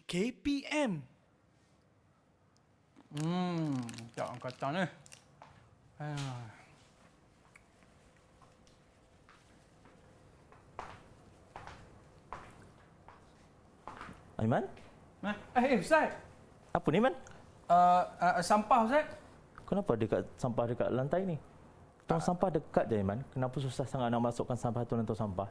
KPM. Tak angkatan ni. Aiman? Ustaz. Apa ni, Man? Sampah, Ustaz. Kenapa sampah dekat lantai ni? Tong sampah dekat je, Aiman. Kenapa susah sangat nak masukkan sampah tu dalam tong sampah?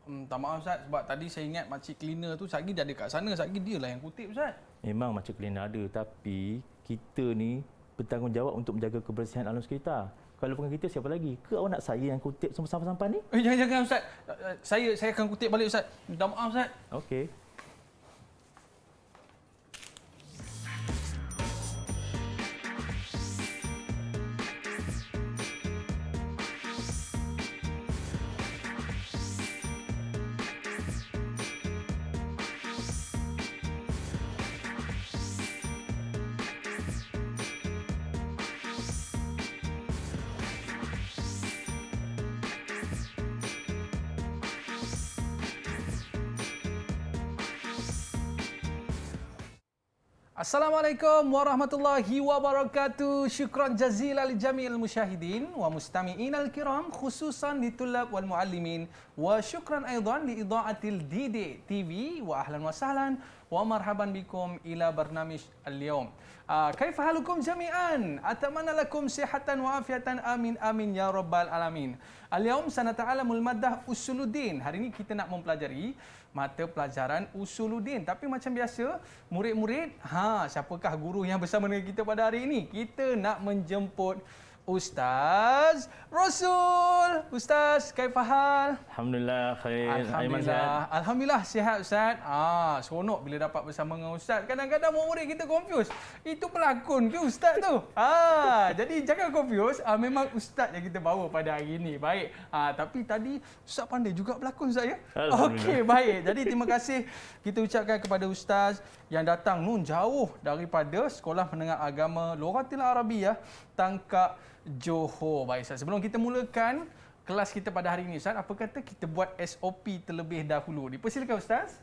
Tak maaf, Ustaz. Sebab tadi saya ingat makcik cleaner tu satgi dia ada kat sana. Satgi dia lah yang kutip, Ustaz. Memang macam cleaner ada, tapi kita ni bertanggungjawab untuk menjaga kebersihan alam sekitar. Kalau bukan kita, siapa lagi? Ke awak nak saya yang kutip semua sampah-sampah ni? Jangan, Ustaz. Saya akan kutip balik, Ustaz. Minta maaf, Ustaz. Okey. Assalamualaikum warahmatullahi wabarakatuh. Syukran jazilan li jami'il musyahidin wa mustami'in al-kiram khususan li tulab wal muallimin wa syukran aidan li idha'atil Didik TV wa ahlan wa sahlan wa marhaban bikum ila barnamij al-yawm. Kaifa halukum jami'an? Atamanna lakum sihatan wa afiatan amin amin ya rabbal alamin. Al-yawm sanata'alamul maddah usuluddin. Hari ini kita nak mempelajari mata pelajaran usuluddin. Tapi macam biasa, murid-murid, siapakah guru yang bersama dengan kita pada hari ini? Kita nak menjemput Ustaz Rasul. Ustaz, kaifahal? Alhamdulillah, khair. Alhamdulillah, sihat Ustaz. Seronok bila dapat bersama dengan Ustaz. Kadang-kadang murid kita confuse. Itu pelakon ke Ustaz tu? Jadi jangan confuse. Memang Ustaz yang kita bawa pada hari ini. Baik. Tapi tadi Ustaz pandai juga berlakon, Ustaz ya? Okey, baik. Jadi terima kasih kita ucapkan kepada Ustaz yang datang nun jauh daripada Sekolah Menengah Agama Lughatil Arabiyyah Tangkak Johor. Baik Ustaz, sebelum kita mulakan kelas kita pada hari ini Ustaz, apa kata kita buat SOP terlebih dahulu. Dipersilakan Ustaz.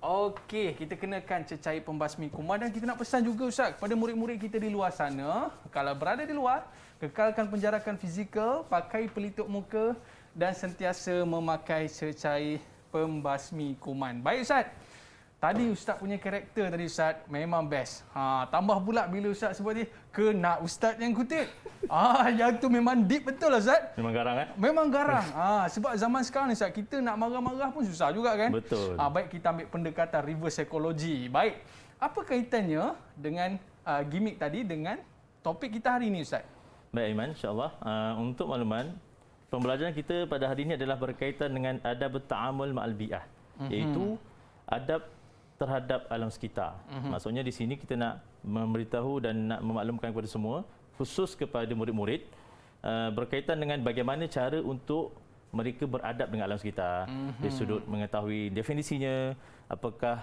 Okey, kita kenakan cecair pembasmi kuman dan kita nak pesan juga Ustaz kepada murid-murid kita di luar sana, kalau berada di luar, kekalkan penjarakan fizikal, pakai pelitup muka dan sentiasa memakai cecair pembasmi kuman. Baik Ustaz. Tadi Ustaz punya karakter tadi Ustaz memang best. Tambah pula bila Ustaz sebut ni kena Ustaz yang kutip. Yang tu memang deep betul lah Ustaz. Memang garang kan? Memang garang. Sebab zaman sekarang ni Ustaz, kita nak marah-marah pun susah juga kan? Betul. Baik kita ambil pendekatan reverse psychology. Baik. Apa kaitannya dengan gimmick tadi dengan topik kita hari ini Ustaz? Baik Aiman, insya-Allah. Untuk makluman, pembelajaran kita pada hari ini adalah berkaitan dengan adab ta'amul ma'al bi'ah. Iaitu adab terhadap alam sekitar. Maksudnya di sini kita nak memberitahu dan nak memaklumkan kepada semua, khusus kepada murid-murid, berkaitan dengan bagaimana cara untuk mereka beradab dengan alam sekitar. Dari sudut mengetahui definisinya, apakah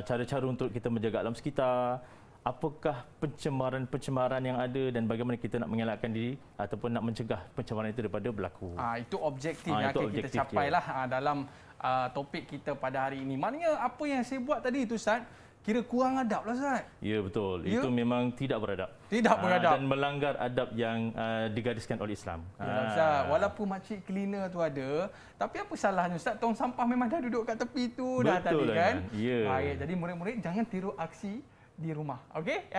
cara-cara untuk kita menjaga alam sekitar, apakah pencemaran-pencemaran yang ada dan bagaimana kita nak mengelakkan diri ataupun nak mencegah pencemaran itu daripada berlaku. Itu objektif yang akan kita capailah dalam topik kita pada hari ini. Maknanya apa yang saya buat tadi itu Ustaz, kira kurang adab lah Ustaz. Ya betul. Ya? Itu memang tidak beradab. Tidak beradab. Dan melanggar adab yang digariskan oleh Islam. Ya, Ustaz, walaupun makcik cleaner tu ada, tapi apa salahnya Ustaz, tong sampah memang dah duduk kat tepi tu dah tadi kan. Ya. Baik, jadi murid-murid jangan tiru aksi di rumah. Okey?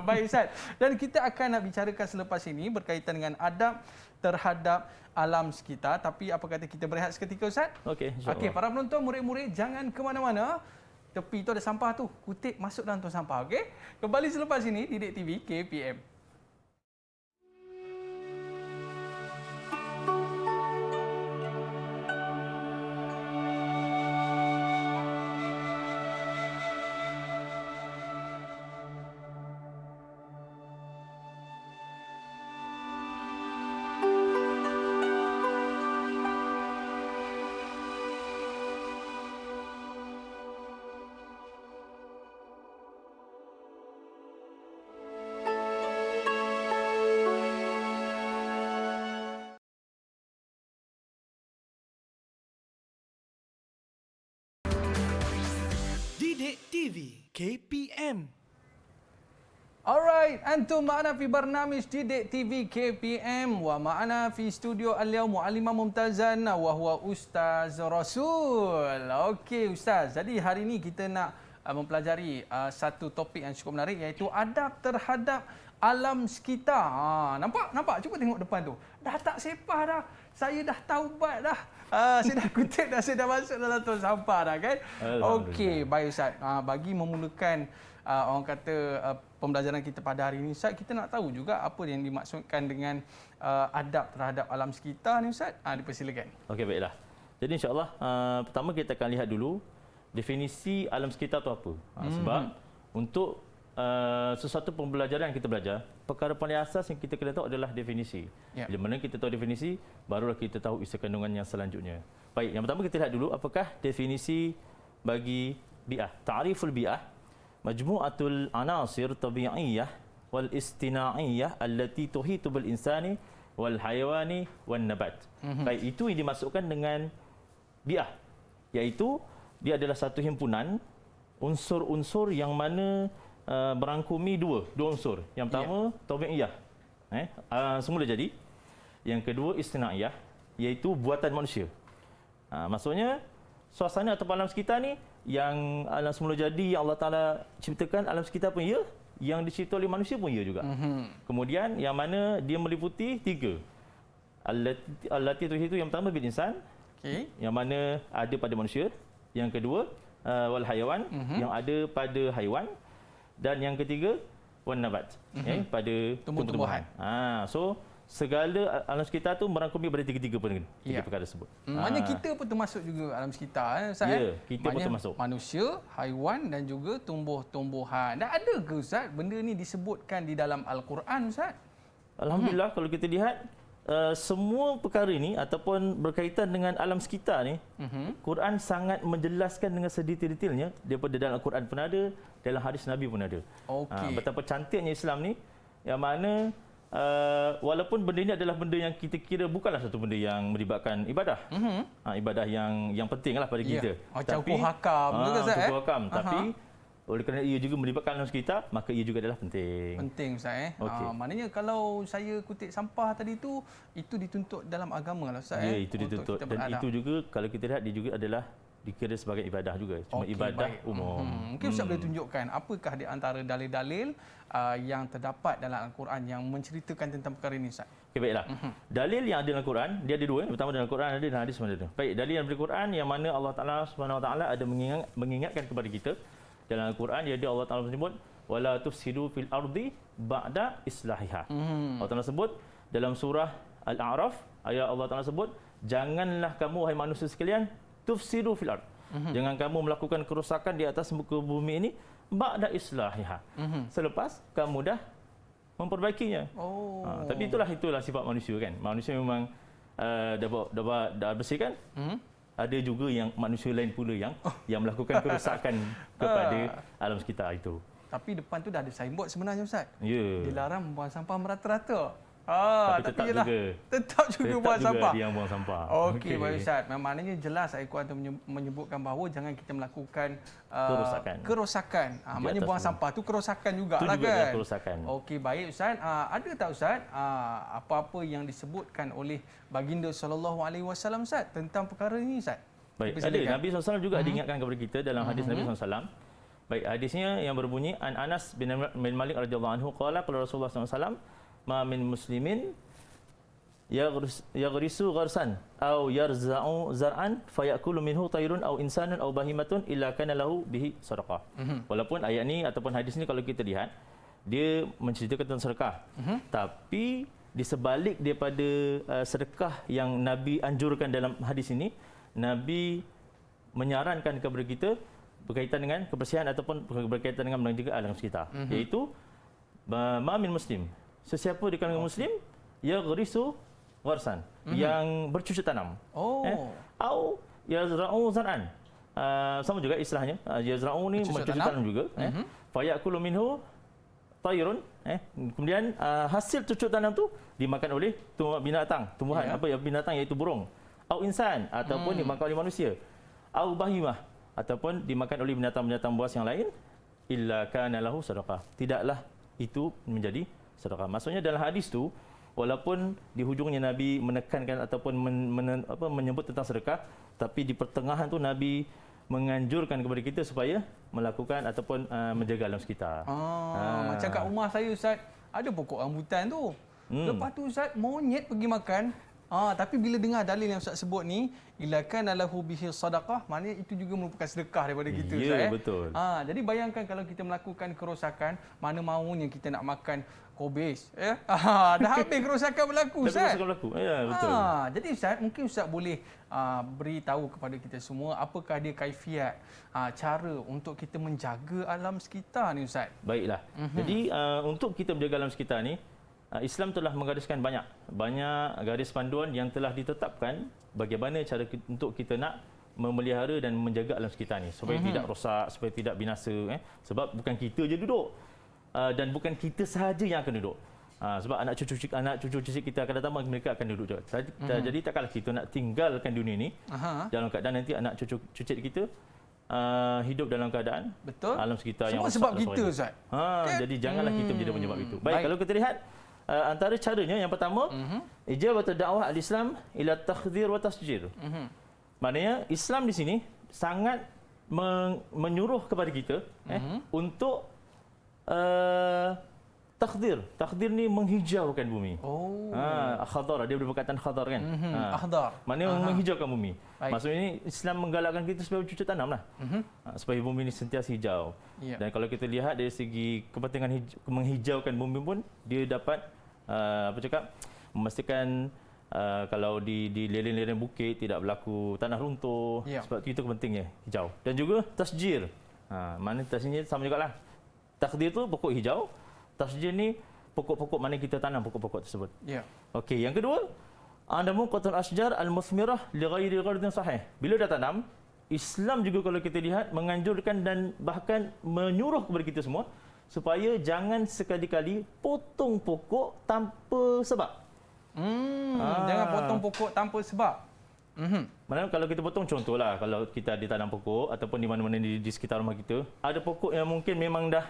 Baik Ustaz. Dan kita akan nak bicarakan selepas ini berkaitan dengan adab terhadap alam sekitar. Tapi apa kata kita berehat seketika Ustaz? Okey, insya-Allah. Okey, para penonton, murid-murid jangan ke mana-mana. Tepi tu ada sampah tu. Kutip masuk dalam tong sampah. Okey? Kembali selepas ini Didik TV KPM. Didik TV KPM. Alright, antum ma'ana fi barnamij Didik TV KPM wa ma'ana fi studio al-yawm mu'allimah mumtazan wa huwa Ustaz Rasul. Okey Ustaz, jadi hari ini kita nak mempelajari satu topik yang cukup menarik iaitu adab terhadap alam sekitar. Nampak? Cuba tengok depan tu. Dah tak sepah dah. Saya dah taubat dah. Saya dah kutip dah, saya dah masuk dalam tong sampah dah kan. Okey, baik Ustaz. Bagi memulakan orang kata pembelajaran kita pada hari ini Ustaz, kita nak tahu juga apa yang dimaksudkan dengan adab terhadap alam sekitar ni Ustaz. Dipersilakan. Okey, baiklah. Jadi insya-Allah pertama kita akan lihat dulu definisi alam sekitar tu apa. Sebab untuk sesuatu pembelajaran yang kita belajar, perkara paling asas yang kita kena tahu adalah definisi. Yep. Bila mana kita tahu definisi, barulah kita tahu isi kandungan yang selanjutnya. Baik, yang pertama kita lihat dulu apakah definisi bagi bi'ah. Ta'riful bi'ah, majmu'atul anasir tabi'iyyah wal istina'iyah allati tuhitu bil insani wal hayawani wan nabat. Baik, itu yang dimasukkan dengan bi'ah, iaitu dia adalah satu himpunan unsur-unsur yang mana berangkumi dua unsur. Yang pertama tabi'iyah, semula jadi. Yang kedua istina'iyah, iaitu buatan manusia. Maksudnya suasana atau alam sekitar ni yang alam semula jadi yang Allah Taala ciptakan, alam sekitar pun ya, yang dicipta oleh manusia pun ya juga. Kemudian yang mana dia meliputi tiga. Allati tuhitu, yang pertama bil insan, yang mana ada pada manusia. Yang kedua wal hayawan, yang ada pada haiwan. Dan yang ketiga wan nabat, pada tumbuh-tumbuhan. So segala alam sekitar tu merangkumi pada tiga perkara tersebut. Maknanya kita pun termasuk juga alam sekitar Ustaz. Ya, kita pun termasuk. Manusia, haiwan dan juga tumbuh-tumbuhan. Dan ada ke Ustaz benda ni disebutkan di dalam Al-Quran Ustaz? Alhamdulillah, kalau kita lihat semua perkara ini ataupun berkaitan dengan alam sekitar ni, Quran sangat menjelaskan dengan sedetail-detailnya. Daripada dalam Al-Quran pun ada, dalam hadis Nabi pun ada. Betapa cantiknya Islam ni, yang mana walaupun benda ini adalah benda yang kita kira bukanlah satu benda yang melibatkan ibadah. Ibadah yang pentinglah pada kita. Macam hukum hakam juga Ustaz. Hukum hakam, tapi oleh kerana ia juga melibatkan alam sekitar, maka ia juga adalah penting. Penting Ustaz. Okey. Maknanya kalau saya kutip sampah tadi tu, itu dituntut dalam agama lah Ustaz. Ya, itu dituntut. Dan itu juga kalau kita lihat dia juga adalah dikira sebagai ibadah juga. Cuma ibadah umum. Mungkin Ustaz boleh tunjukkan apakah di antara dalil-dalil yang terdapat dalam Al-Quran yang menceritakan tentang perkara ini Ustaz? Okey, baiklah. Dalil yang ada dalam Al-Quran, dia ada dua. Yang pertama dalam Al-Quran ada, dan hadis pun ada. Baik, dalil yang dari Al-Quran yang mana Allah Taala Subhanahu Wa Taala ada mengingatkan kepada kita. Dalam Al-Quran dia Allah Taala menyebut wala tufsidu fil ardi ba'da islahiha. Allah Taala sebut dalam surah Al-A'raf, ayat Allah Taala sebut, janganlah kamu wahai manusia sekalian tufsidu fil ard. Jangan kamu melakukan kerosakan di atas muka bumi ini ba'da islahiha. Selepas kamu dah memperbaikinya. Tapi itulah sifat manusia kan. Manusia memang dah bersih kan? Ada juga yang manusia lain pula yang melakukan kerosakan kepada alam sekitar itu. Tapi depan tu dah ada signboard sebenarnya Ustaz. Ya. Dilarang membuang sampah merata-rata. Tapi tetap juga buang sampah. Dia yang buang sampah. Okey, baik Ustaz. Maknanya jelas Al-Quran tu menyebutkan bahawa jangan kita melakukan kerosakan. Maknanya buang sampah tu kerosakan jugalah kan. Kerosakan. Okey, baik Ustaz. Ada tak Ustaz apa-apa yang disebutkan oleh baginda sallallahu alaihi wasallam Ustaz tentang perkara ini Ustaz? Baik, ada Nabi SAW juga diingatkan kepada kita dalam hadis Nabi SAW. Baik, hadisnya yang berbunyi an Anas bin Malik radhiyallahu anhu qala qala Rasulullah SAW ma min muslimin yaghrisu gharsan aw yarza'u zar'an fayakulu minhu tayrun aw insanun aw bahimatun illa kana lahu bihi sadaqah. Walaupun ayat ni ataupun hadis ni kalau kita lihat dia menceritakan tentang sedekah. Tapi di sebalik daripada sedekah yang Nabi anjurkan dalam hadis ini, Nabi menyarankan kepada kita berkaitan dengan kebersihan ataupun berkaitan dengan menjaga alam sekitar, iaitu ma min muslim, sesiapa di kalangan muslim yaghrisu gharsan, yang bercucuk tanam, au yazra'u zar'an, sama juga istilahnya, yazra'u ni bercucuk tanam juga, fayakulu minhu tayrun, kemudian hasil cucuk tanam tu dimakan oleh tumbuhan, binatang iaitu burung, au insan ataupun dimakan oleh manusia, au bahimah ataupun dimakan oleh binatang-binatang buas yang lain, illa kana lahu sadaqah. Tidaklah itu menjadi sedekah. Maksudnya dalam hadis tu, walaupun di hujungnya Nabi menekankan ataupun menyebut tentang sedekah, tapi di pertengahan tu Nabi menganjurkan kepada kita supaya melakukan ataupun menjaga alam sekitar. Macam kat rumah saya Ustaz, ada pokok rambutan tu. Lepas tu Ustaz, monyet pergi makan. Tapi bila dengar dalil yang Ustaz sebut ni, ilakan alahu bihi sadaqah, maknanya itu juga merupakan sedekah daripada kita Ustaz. Ya, betul. Jadi bayangkan kalau kita melakukan kerosakan, mana maunya kita nak makan kobis, ya. Dah habis kerosakan berlaku Ustaz. Kerosakan berlaku. Ya, betul. Jadi Ustaz, mungkin Ustaz boleh beritahu kepada kita semua apakah dia kaifiat, cara untuk kita menjaga alam sekitar ni Ustaz. Baiklah. Jadi untuk kita menjaga alam sekitar ni, Islam telah menggariskan banyak garis panduan yang telah ditetapkan bagaimana cara untuk kita nak memelihara dan menjaga alam sekitar ni supaya tidak rosak, supaya tidak binasa. Sebab bukan kita je duduk dan bukan kita sahaja yang akan duduk. Sebab anak cucu cicit kita akan datang, mereka akan duduk juga. Jadi takkanlah kita nak tinggalkan dunia ni dalam keadaan nanti anak cucu cicit kita hidup dalam keadaan alam sekitar semua yang sebab kita Ustaz. Jadi janganlah kita menjadi penyebab itu. Baik, kalau kita lihat antara caranya yang pertama, ijabatul dakwah al-Islam ila takhdhir wa tasjir. Maknanya Islam di sini sangat menyuruh kepada kita untuk takhdhir. Takhdhir ni menghijaukan bumi. Khadar, dia berkaitan khadar kan? Akhdar. Maknanya menghijaukan bumi. Maksudnya ini Islam menggalakkan kita supaya bercucuk tanamlah. Supaya bumi ini sentiasa hijau. Dan kalau kita lihat dari segi kepentingan menghijaukan bumi pun, dia dapat memastikan kalau di lereng-lereng bukit tidak berlaku tanah runtuh. Sebab itu pentingnya hijau. Dan juga tasjir. Maknanya tasjir sama jugalah. Takdir tu pokok hijau. Tasjir ni pokok-pokok mana kita tanam pokok-pokok tersebut. Okey, yang kedua, adamu qatul asjar al-musmirah li ghairi ghardin sahih. Bila dah tanam, Islam juga kalau kita lihat menganjurkan dan bahkan menyuruh kepada kita semua supaya jangan sekali-kali potong pokok tanpa sebab. Jangan potong pokok tanpa sebab. Maksudnya kalau kita potong, contohlah kalau kita ada tanam pokok ataupun di mana-mana di sekitar rumah kita, ada pokok yang mungkin memang dah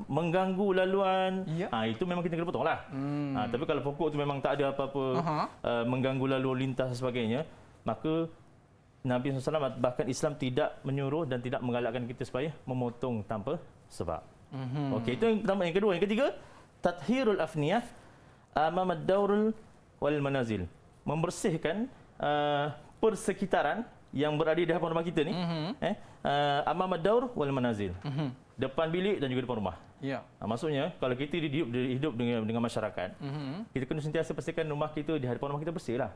mengganggu laluan, itu memang kita kena potonglah. Tapi kalau pokok tu memang tak ada apa-apa mengganggu laluan lintas dan sebagainya, maka Nabi SAW bahkan Islam tidak menyuruh dan tidak menggalakkan kita supaya memotong tanpa sebab. Okey, itu yang pertama. Yang kedua, yang ketiga, tathhirul afniyah amam ad-daurul wal manazil. Membersihkan persekitaran yang berada di hadapan rumah kita ni, amam ad-daur wal manazil. Depan bilik dan juga depan rumah. Maksudnya kalau kita hidup dengan masyarakat, kita kena sentiasa pastikan rumah kita, di hadapan rumah kita bersihlah.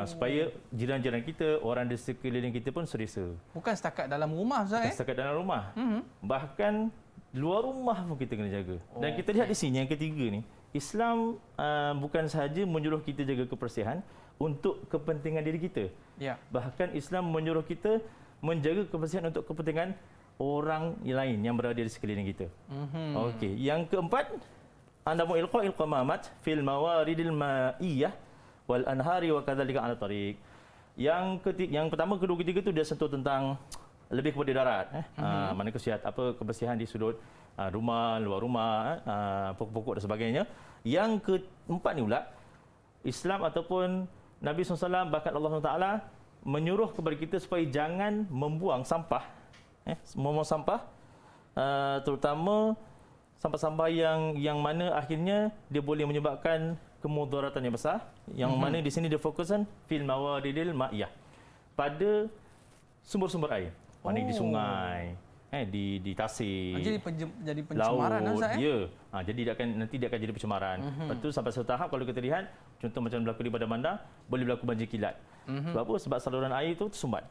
Supaya jiran-jiran kita, orang di sekeliling kita pun selesa. Bukan setakat dalam rumah Ustaz. Bukan setakat dalam rumah. Bahkan luar rumah pun kita kena jaga. Dan kita lihat di sini yang ketiga ni, Islam bukan sahaja menyuruh kita jaga kebersihan untuk kepentingan diri kita. Bahkan Islam menyuruh kita menjaga kebersihan untuk kepentingan orang lain yang berada di sekeliling kita. Okey, yang keempat, andamu ilqa'il qamamat fil mawaridil ma'iyah wal anhari wa kadzalika 'ala tariq. Yang pertama, kedua, ketiga tu dia sentuh tentang lebih kepada darat, mana kebersihan di sudut rumah, luar rumah, pokok-pokok dan sebagainya. Yang keempat ni pula, Islam ataupun Nabi SAW bahkan Allah SWT menyuruh kepada kita supaya jangan membuang sampah, terutama sampah-sampah yang mana akhirnya dia boleh menyebabkan kemudaratan yang besar, yang mana di sini dia fokuskan fil mawaridil ma'iyah, pada sumber-sumber air. Maknanya di sungai, di tasik, jadi pencemaran laut, Ustaz. Jadi nanti dia akan jadi pencemaran. Lepas tu sampai satu tahap kalau kita lihat, contoh macam berlaku di Padang Bandar, boleh berlaku banjir kilat. Sebab apa? Sebab saluran air itu tersumbat.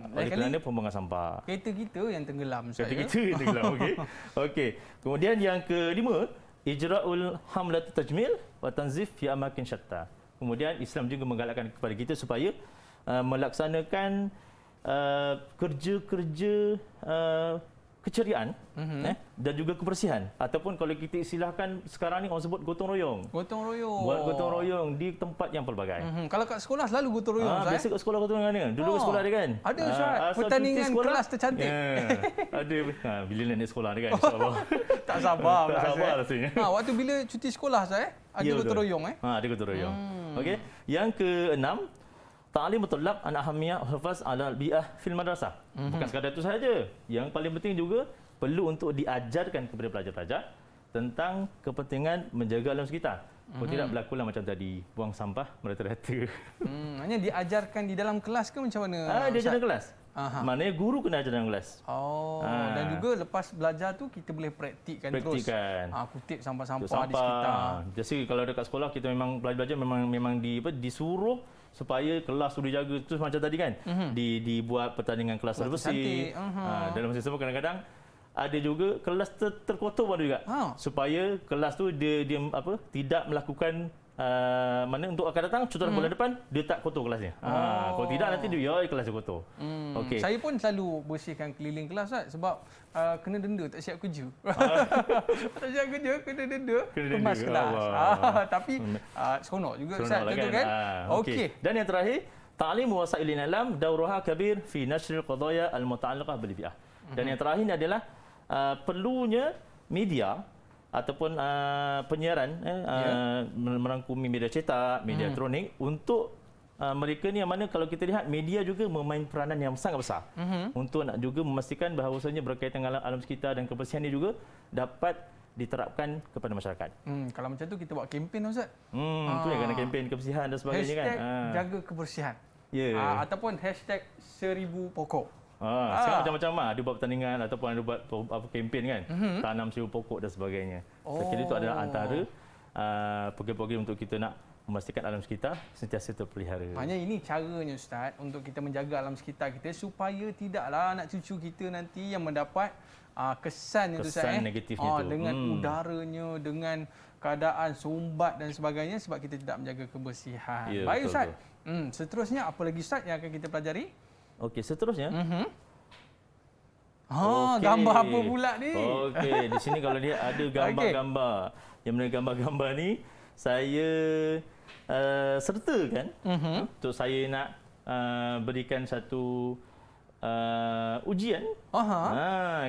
Oleh kerana pembuangan sampah. Kereta kita yang tenggelam Ustaz. Kereta kita yang tenggelam, okey. Okey. Kemudian yang kelima, ijra'ul hamlat tajmil wa tanzif fi amakin syatta. Kemudian Islam juga menggalakkan kepada kita supaya melaksanakan kerja-kerja keceriaan dan juga kebersihan, ataupun kalau kita istilahkan sekarang ni orang sebut gotong royong. Gotong royong. Buat gotong royong di tempat yang pelbagai. Kalau kat sekolah selalu gotong royong, Ustaz. Biasa kat sekolah gotong royong kan? Dulu kat sekolah ada kan? Ada, Ustaz. Pertandingan kelas tercantik. Ada. Bila nak naik sekolah ada kan? InsyaAllah. Tak sabar. Tak sabar rasanya. Waktu bila cuti sekolah, Ustaz, ada Ya, gotong betul. royong. Ada gotong royong. Okey. Yang keenam, ta'lim tullab an ahamiyah hafaz ala al-bi'ah fil madrasah. Bukan sekadar itu sahaja. Yang paling penting juga perlu untuk diajarkan kepada pelajar-pelajar tentang kepentingan menjaga alam sekitar. Kalau tidak berlakulah macam tadi, buang sampah merata-rata. Hanya diajarkan di dalam kelas ke macam mana? Dia ajar dalam kelas. Aha. Maknanya guru kena ajar dalam kelas. Dan juga lepas belajar tu kita boleh praktikkan terus. Kutip sampah-sampah di sekitar. Jadi kalau dekat sekolah kita memang belajar memang disuruh supaya kelas tu dijaga terus macam tadi kan. Dibuat pertandingan kelas bersih. Dalam masa sama kadang-kadang ada juga kelas terkotor pun ada juga. Supaya kelas tu dia tidak melakukan mana untuk akan datang contoh bulan depan dia tak kotor kelasnya. Kalau tidak nanti dia kelas dia kotor. Okey. Saya pun selalu bersihkan keliling kelas, Ustaz, sebab kena denda tak siap kerja. Tak siap kerja kena denda. Kemas kelas. Tapi seronok juga, Ustaz, tentu kan? Okey. Dan yang terakhir, ta'lim wasailin alam dauruha kabir fi nashr al-qadaya al-muta'alliqah bil bi'ah. Dan yang terakhir ni adalah perlunya media ataupun penyiaran merangkumi media cetak, media elektronik untuk mereka ni yang mana kalau kita lihat media juga memain peranan yang sangat besar untuk nak juga memastikan bahawasanya berkaitan dengan alam sekitar dan kebersihan ni juga dapat diterapkan kepada masyarakat. Kalau macam tu kita buat kempen, Ustaz. Itu yang kena kempen kebersihan dan sebagainya kan. Jaga kebersihan. Ataupun #1000 pokok. Sekarang macam-macam ada buat pertandingan ataupun ada buat kempen kan, tanam 1000 pokok dan sebagainya. Saya kira itu adalah antara program-program untuk kita nak memastikan alam sekitar sentiasa terpelihara. Hanya ini caranya, Ustaz, untuk kita menjaga alam sekitar kita supaya tidaklah anak cucu kita nanti yang mendapat kesan negatifnya tu. Dengan udaranya, dengan keadaan sumbat dan sebagainya sebab kita tidak menjaga kebersihan. Baik, Ustaz. Seterusnya apa lagi, Ustaz, yang akan kita pelajari? Okey, seterusnya. Gambar apa pula ni? Okey, di sini kalau dia ada gambar-gambar. Yang mana gambar-gambar ni saya sertakan untuk saya nak berikan satu ujian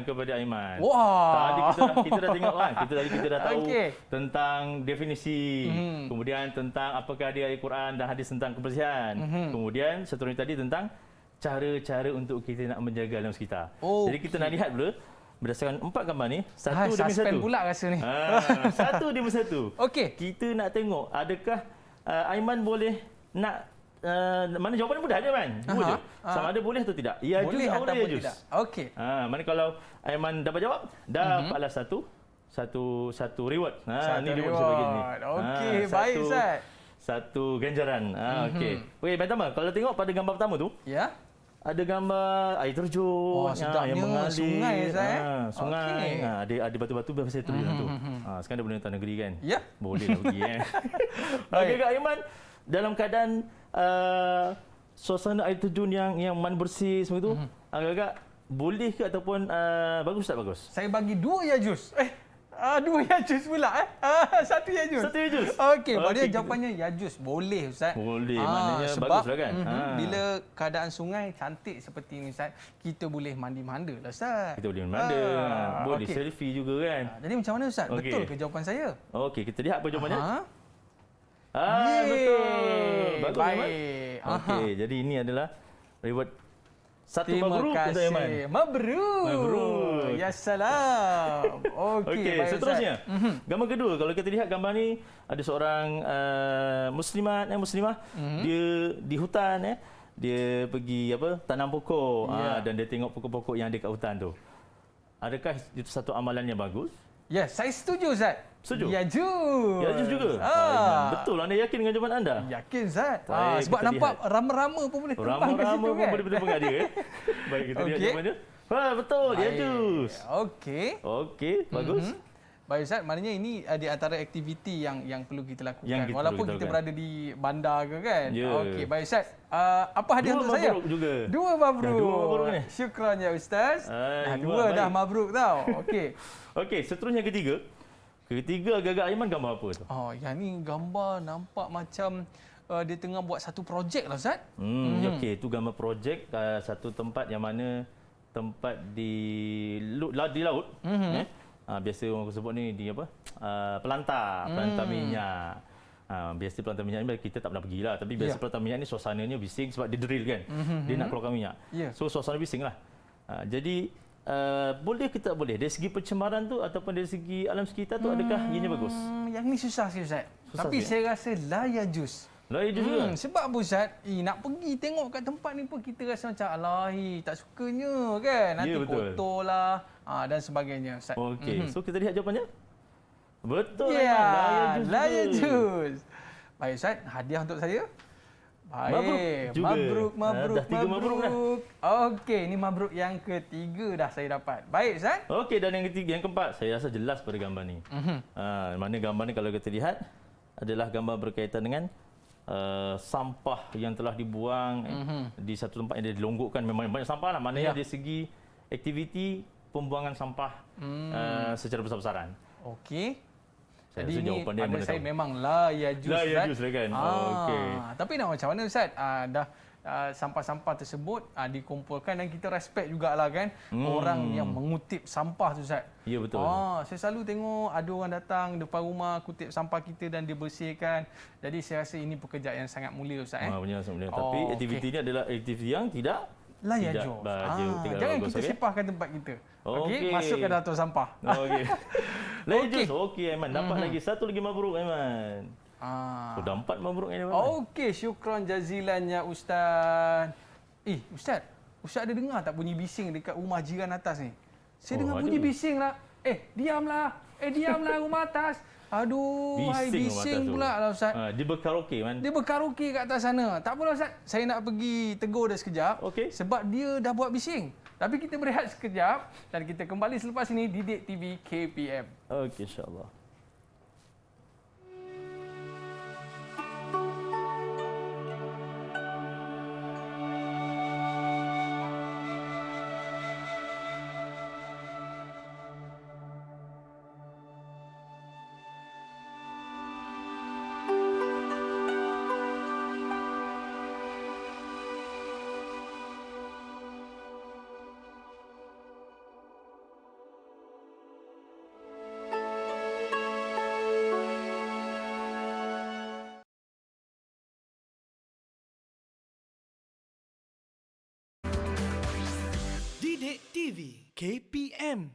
kepada Aiman. Tadi kita dah tengok kan, kita dah tahu tentang definisi, kemudian tentang apakah dia Al-Quran dan hadis tentang kebersihan. Kemudian seterusnya tadi tentang cara-cara untuk kita nak menjaga alam sekitar. Jadi kita nak lihat dulu berdasarkan 4 gambar ni, satu demi satu. Pula rasa ni. Satu demi satu. Okey. Kita nak tengok adakah Aiman boleh nak mana jawapan mudah je kan? Dua je. Sama ada boleh atau tidak. Ya juz atau ya juz. Okey. Mana kalau Aiman dapat jawab, dapatlah satu reward. Ni reward sebagai ni. Okey, baik, Ustaz. Satu ganjaran. Okey. Okey, pertama kalau tengok pada gambar pertama tu, ada gambar air terjun yang mengalir, sungai, sungai. Ada batu-batu biasa terjun tu. Sekarang dah boleh nonton negeri kan? Ya. Boleh lah pergi kan. Okey, Kak Aiman, dalam keadaan suasana air terjun yang man bersih semua tu, agak-agak boleh ke ataupun bagus tak bagus? Saya bagi 2 ya juz. 2 ya juz pula 1 ya juz. 1 ya juz. Okey, maknanya jawapannya ya juz. Boleh, Ustaz. Boleh, maknanya sebab, baguslah kan. Bila keadaan sungai cantik seperti ini, Ustaz, kita boleh mandi-manda lah, Ustaz. Kita boleh mandi, boleh selfie juga kan. Jadi macam mana, Ustaz? Betul ke jawapan saya? Okey, kita lihat apa jawapannya. Yeay. Betul. Bagus, Aiman. Baik. Okey, jadi ini adalah reward satu mabrur Terima untuk Aiman. kasih. Mabrur. Ya salam. Okey, baik, seterusnya. Gambar kedua, kalau kita lihat gambar ni ada seorang muslimah, dia di hutan dia pergi tanam pokok dan dia tengok pokok-pokok yang ada kat hutan tu. Adakah itu satu amalan yang bagus? Ya, saya setuju, Ustaz. Setuju? Ya juz. Ya juz juga. Betul, anda yakin dengan jawapan anda? Yakin, Ustaz. Baik, sebab kita nampak lihat. rama-rama pun boleh terbang kat situ Rama-rama pun kan. boleh terbang dia. Baik, kita lihat jawapannya. Betul, ya juz. Okey. Okey, bagus. Baik Ustaz, maknanya ini di antara aktiviti yang perlu kita lakukan. Yang kita Walaupun perlu kita lakukan. berada di bandar ke kan? Ya. Okey, baik Ustaz. Apa hadiah 2 untuk saya? mabruk juga. 2 mabruk. Dah 2 mabruk ni. Syukran ya Ustaz. Hai, 2 baik. dah mabruk tau. Okey. Okey, seterusnya ketiga. Ketiga agak-agak Aiman gambar apa tu? Oh, yang ni gambar nampak macam dia tengah buat satu projek lah Ustaz. Okey, itu gambar projek satu tempat yang mana tempat di laut. Biasa orang sebut ni di apa? Pelantar minyak. Biasa pelantar minyak ni kita tak pernah pergilah, tapi biasa pelantar minyak ni suasananya bising sebab dia drill kan. Dia nak keluarkan minyak. Ya. So suasana bising lah. Jadi boleh ke tak boleh? Dari segi pencemaran tu ataupun dari segi alam sekitar tu adakah ianya bagus? Yang ni susah sikit Ustaz. Susah Tapi sikit. saya rasa layak jus. Lain juga. Sebab apa Ustaz? Nak pergi tengok kat tempat ni pun kita rasa macam alahi, tak sukanya kan. Nanti Ya, betul. kotor lah dan sebagainya Ustaz. Okey, so kita lihat jawapannya. Betul. Ya, Aiman. layak juga. jus. Baik Ustaz, hadiah untuk saya. Baik, juga. mabruk, Dah 3 mabruk dah. Okey, ini mabruk yang ketiga dah saya dapat. Baik Ustaz. Okey, dan yang ketiga, yang keempat, saya rasa jelas pada gambar ni. Mana gambar ni kalau kita lihat adalah gambar berkaitan dengan sampah yang telah dibuang di satu tempat yang dia dilonggokkan. Memang banyak sampah lah. Maknanya dari segi aktiviti pembuangan sampah secara besar-besaran. Okey. Saya Jadi rasa ini jawapan dia pada mana saya tahu. memang layak jus Layak Ustaz. jus lah kan? Okey. Tapi nak macam mana Ustaz? Dah sampah-sampah tersebut dikumpulkan dan kita respect jugalah kan orang yang mengutip sampah tu Ustaz. Ya, betul. Saya selalu tengok ada orang datang depan rumah kutip sampah kita dan dia bersihkan. Jadi saya rasa ini pekerjaan yang sangat mulia Ustaz. Punya sebenarnya. Tapi Okey. aktiviti ni adalah aktiviti yang tidak Layak tidak jus. tidak Jangan bagus, kita okey? sepahkan tempat kita. Okey, Okey. masuk ke dalam tong sampah. Okey. Lain Okey. jus. Okey Aiman, dapat lagi satu lagi mabruk Aiman. So dah 4 mabruk ni Aiman. Okey, syukran jazilannya Ustaz. Ustaz, Ustaz ada dengar tak bunyi bising dekat rumah jiran atas ni? Saya dengar ada. bunyi bising lah. Diamlah rumah atas. Aduh, bising rumah atas tu. pula lah Ustaz. Dia berkaraoke man. Dia berkaraoke kat atas sana. Tak apalah Ustaz, saya nak pergi tegur dia sekejap. Okey. Sebab dia dah buat bising. Tapi kita berehat sekejap dan kita kembali selepas ini di Didik TV KPM. Okey, insya-Allah. Didik TV KPM.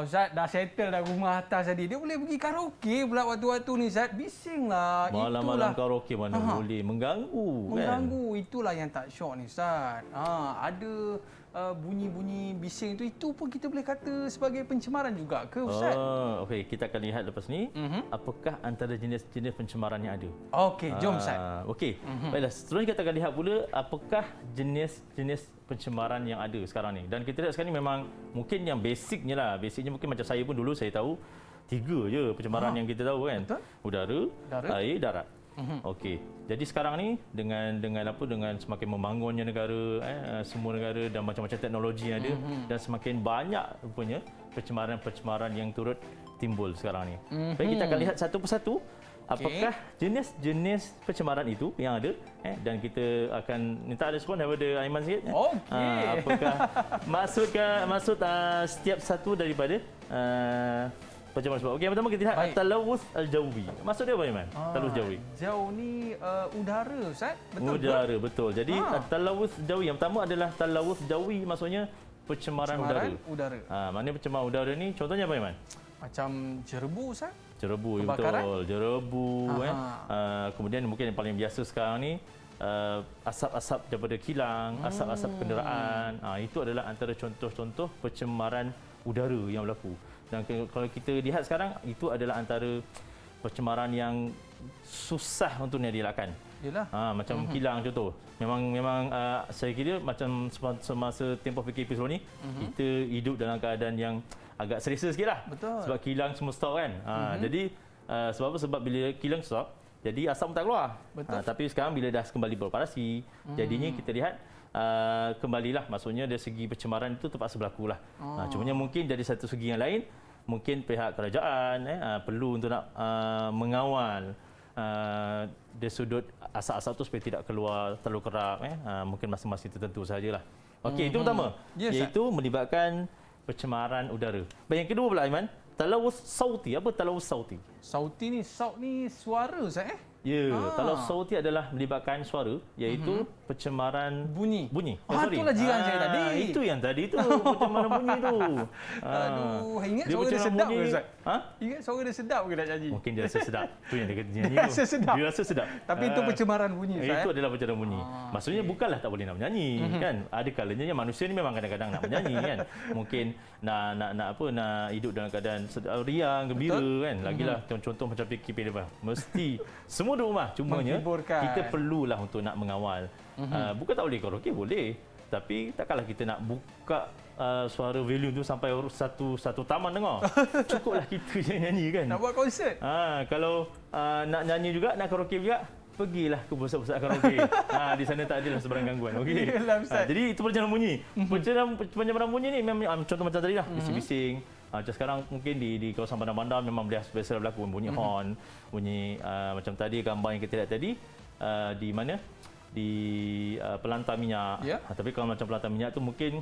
Ustaz dah settle dah rumah atas tadi. Dia boleh pergi karaoke pula waktu-waktu ni Ustaz. Bising lah. Malam-malam karaoke mana boleh mengganggu kan. Mengganggu. Itulah yang tak syok ni Ustaz. Ada bunyi-bunyi bising tu, itu pun kita boleh kata sebagai pencemaran juga ke Ustaz? Okey, kita akan lihat lepas ni apakah antara jenis-jenis pencemaran yang ada. Okey, jom Ustaz. Okey. Baiklah, seterusnya kita akan lihat pula apakah jenis-jenis pencemaran yang ada sekarang ni. Dan kita lihat sekarang ni memang mungkin yang basicnya lah. Basicnya mungkin macam saya pun dulu saya tahu 3 je pencemaran yang kita tahu kan. Betul. Udara, air, darat. Okey. Jadi sekarang ni dengan semakin membangunnya negara, semua negara dan macam-macam teknologi yang ada dan semakin banyak rupanya pencemaran-pencemaran yang turut timbul sekarang ni. Baik, kita akan lihat satu persatu apakah jenis-jenis pencemaran itu yang ada dan kita akan minta respon daripada Aiman sikit. Okey. Apakah maksud setiap satu daripada pencemaran sebab. Okey, yang pertama kita lihat talawuth al-jawi. Maksud dia apa Aiman? Talawuth jawi. Jauh ni udara Ustaz? Betul? Udara, betul. Jadi talawuth jawi yang pertama adalah talawuth jawi, maksudnya pencemaran udara. Maknanya pencemaran udara ni contohnya apa Aiman? Macam jerebu Ustaz? Jerebu, Kebakaran? betul. Jerebu kemudian mungkin yang paling biasa sekarang ni asap-asap daripada kilang, asap-asap kenderaan. Itu adalah antara contoh-contoh pencemaran udara yang berlaku. Dan kalau kita lihat sekarang, itu adalah antara pencemaran yang susah untuk dielakkan. Yalah. Macam kilang contoh. Memang saya kira macam semasa tempoh PKP sebelum ni, kita hidup dalam keadaan yang agak selesa sikit lah. Betul. Sebab kilang semua stop kan. Jadi sebab apa? Sebab bila kilang stop, jadi asap pun tak keluar. Betul. Tapi sekarang bila dah kembali beroperasi, jadinya kita lihat kembalilah. Maksudnya dari segi pencemaran itu terpaksa berlaku lah. Cumanya mungkin dari satu segi yang lain, mungkin pihak kerajaan perlu untuk nak mengawal dari sudut asap-asap tu supaya tidak keluar terlalu kerap. Mungkin masa-masa tertentu sahajalah. Okey, itu pertama. Yes, iaitu melibatkan pencemaran udara. Baik, yang kedua pula Aiman, talawus sauti. Apa talawus sauti? Sauti ni, saut ni suara Ustaz Ya, talawus sauti adalah melibatkan suara, iaitu pencemaran Bunyi. Sorry. Itulah jiran saya tadi. Itu yang tadi tu, pencemaran bunyi tu. Aduh, ingat Dia suara dia pencemaran sedap ke bunyi. Ustaz? Ha? Ingat suara dia sedap ke nak nyanyi? Mungkin dia rasa sedap. Tu yang dia kata nyanyi Dia tu. rasa sedap. Dia rasa sedap. Tapi itu pencemaran bunyi Ustaz. Itu adalah pencemaran bunyi. Maksudnya bukanlah tak boleh nak menyanyi kan. Ada kalanya manusia ni memang kadang-kadang nak menyanyi kan. Mungkin nak hidup dalam keadaan riang, gembira kan. Lagilah contoh macam PKP dia mesti semua di rumah. Cumanya Menghiburkan. kita perlulah untuk nak mengawal. Bukan tak boleh karaoke, boleh. Tapi takkanlah kita nak buka suara volume tu sampai satu taman dengar. Cukuplah kita yang nyanyi kan. Nak buat konsert. Kalau nak nyanyi juga, nak karaoke juga, pergilah ke pusat-pusat karaoke. Di sana tak adalah sebarang gangguan. Okey. Yalah, Ustaz. Jadi itu pencemaran bunyi. Pencemaran bunyi ni memang contoh macam tadi lah, bising-bising. Macam sekarang mungkin di kawasan bandar-bandar memang biasa berlaku bunyi horn, bunyi macam tadi gambar yang kita lihat tadi di mana? Di pelantar minyak. Ya. Tapi kalau macam pelantar minyak tu mungkin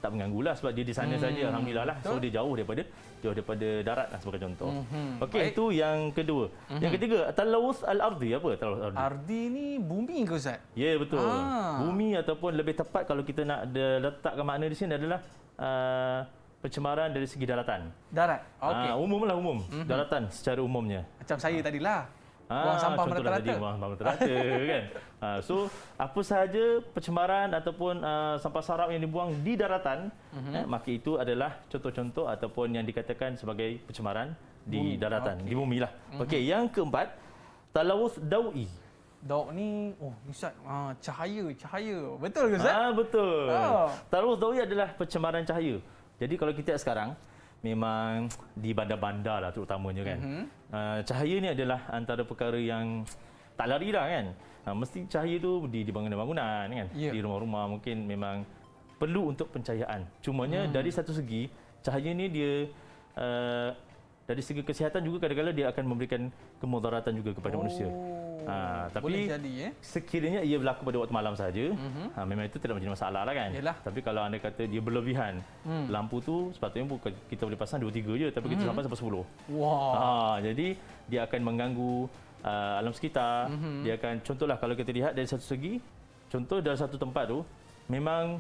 tak mengganggulah sebab dia di sana saja, alhamdulillah lah. So dia jauh daripada darat lah sebagai contoh. Okey, itu yang kedua. Yang ketiga, talawus al-ardi. Apa talawus al-ardi? Ardi ni bumi ke Ustaz? Ya, betul. Bumi ataupun lebih tepat kalau kita nak letakkan makna di sini adalah pencemaran dari segi daratan. Darat. Okey. Umum. Daratan secara umumnya. Macam saya tadilah. Buang sampah contohlah tadi, merata-rata. buang sampah merata-rata kan. So apa sahaja pencemaran ataupun sampah sarap yang dibuang di daratan, maka itu adalah contoh-contoh ataupun yang dikatakan sebagai pencemaran di daratan, di bumi lah. Okey, yang keempat, talawus dawi. Dauk ni, Ustaz, cahaya. Betul ke Ustaz? Betul. Talawus dawi adalah pencemaran cahaya. Jadi kalau kita lihat sekarang, memang di bandar-bandar lah terutamanya kan. Cahaya ni adalah antara perkara yang tak lari dah kan. Mesti cahaya tu di bangunan-bangunan kan. Yeah. Di rumah-rumah mungkin memang perlu untuk pencahayaan. Cumanya dari satu segi, cahaya ni dia dari segi kesihatan juga kadang-kadang dia akan memberikan kemudaratan juga kepada manusia. Tapi boleh jadi sekiranya ia berlaku pada waktu malam saja, memang itu tidak menjadi masalah lah kan. Yalah. Tapi kalau anda kata dia berlebihan, lampu tu sepatutnya bukan kita boleh pasang 2-3 je, tapi kita sampai 10. Wah. Jadi dia akan mengganggu alam sekitar. Dia akan, contohlah kalau kita lihat dari satu segi, contoh dalam satu tempat tu memang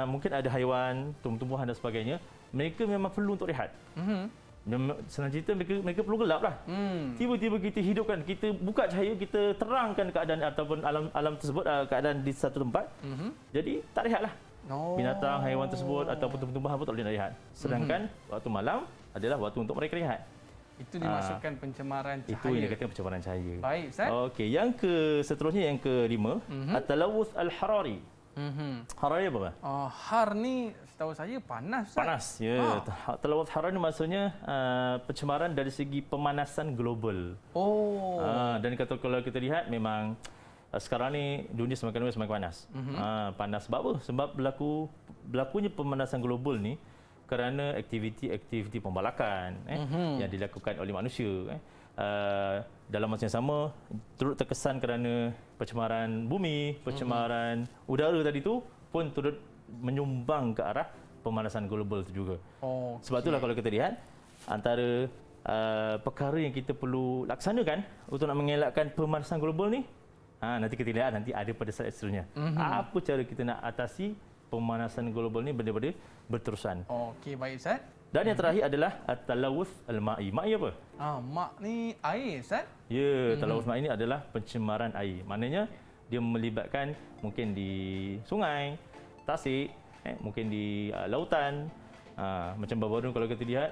mungkin ada haiwan, tumbuh-tumbuhan dan sebagainya, mereka memang perlu untuk rehat. Senang cerita mereka perlu gelap lah. Tiba-tiba kita hidupkan, kita buka cahaya, kita terangkan keadaan ataupun alam tersebut, keadaan di satu tempat. Jadi tak rehat lah. Binatang, haiwan tersebut ataupun tumbuh-tumbuhan pun tak boleh nak rehat. Sedangkan waktu malam adalah waktu untuk mereka rehat. Itu dimasukkan pencemaran cahaya. Itu yang dikatakan pencemaran cahaya. Baik, Ustaz. Okey, seterusnya yang kelima, at-talawus al-harari. Harari apa? Har ni setahu saya panas, Ustaz. Panas, ya. Talawus harari ni maksudnya pencemaran dari segi pemanasan global. Dan kalau kita lihat memang sekarang ni dunia semakin panas. Panas sebab apa? Sebab berlakunya pemanasan global ni kerana aktiviti pembalakan yang dilakukan oleh manusia. Dalam masa yang sama turut terkesan kerana pencemaran bumi, pencemaran udara tadi tu pun turut menyumbang ke arah pemanasan global tu juga. Sebab itulah kalau kita lihat antara perkara yang kita perlu laksanakan untuk nak mengelakkan pemanasan global ni, nanti kita lihat nanti ada pada slide seterusnya. Apa cara kita nak atasi pemanasan global ni benda-benda berterusan. Okey, baik Ustaz. Dan yang terakhir adalah at-talawus al-ma'i. Ma'i apa? Mak ni air, Ustaz. Ya, talawus ma'i ini adalah pencemaran air. Maknanya dia melibatkan mungkin di sungai, tasik, mungkin di lautan. Macam baru-baru kalau kita lihat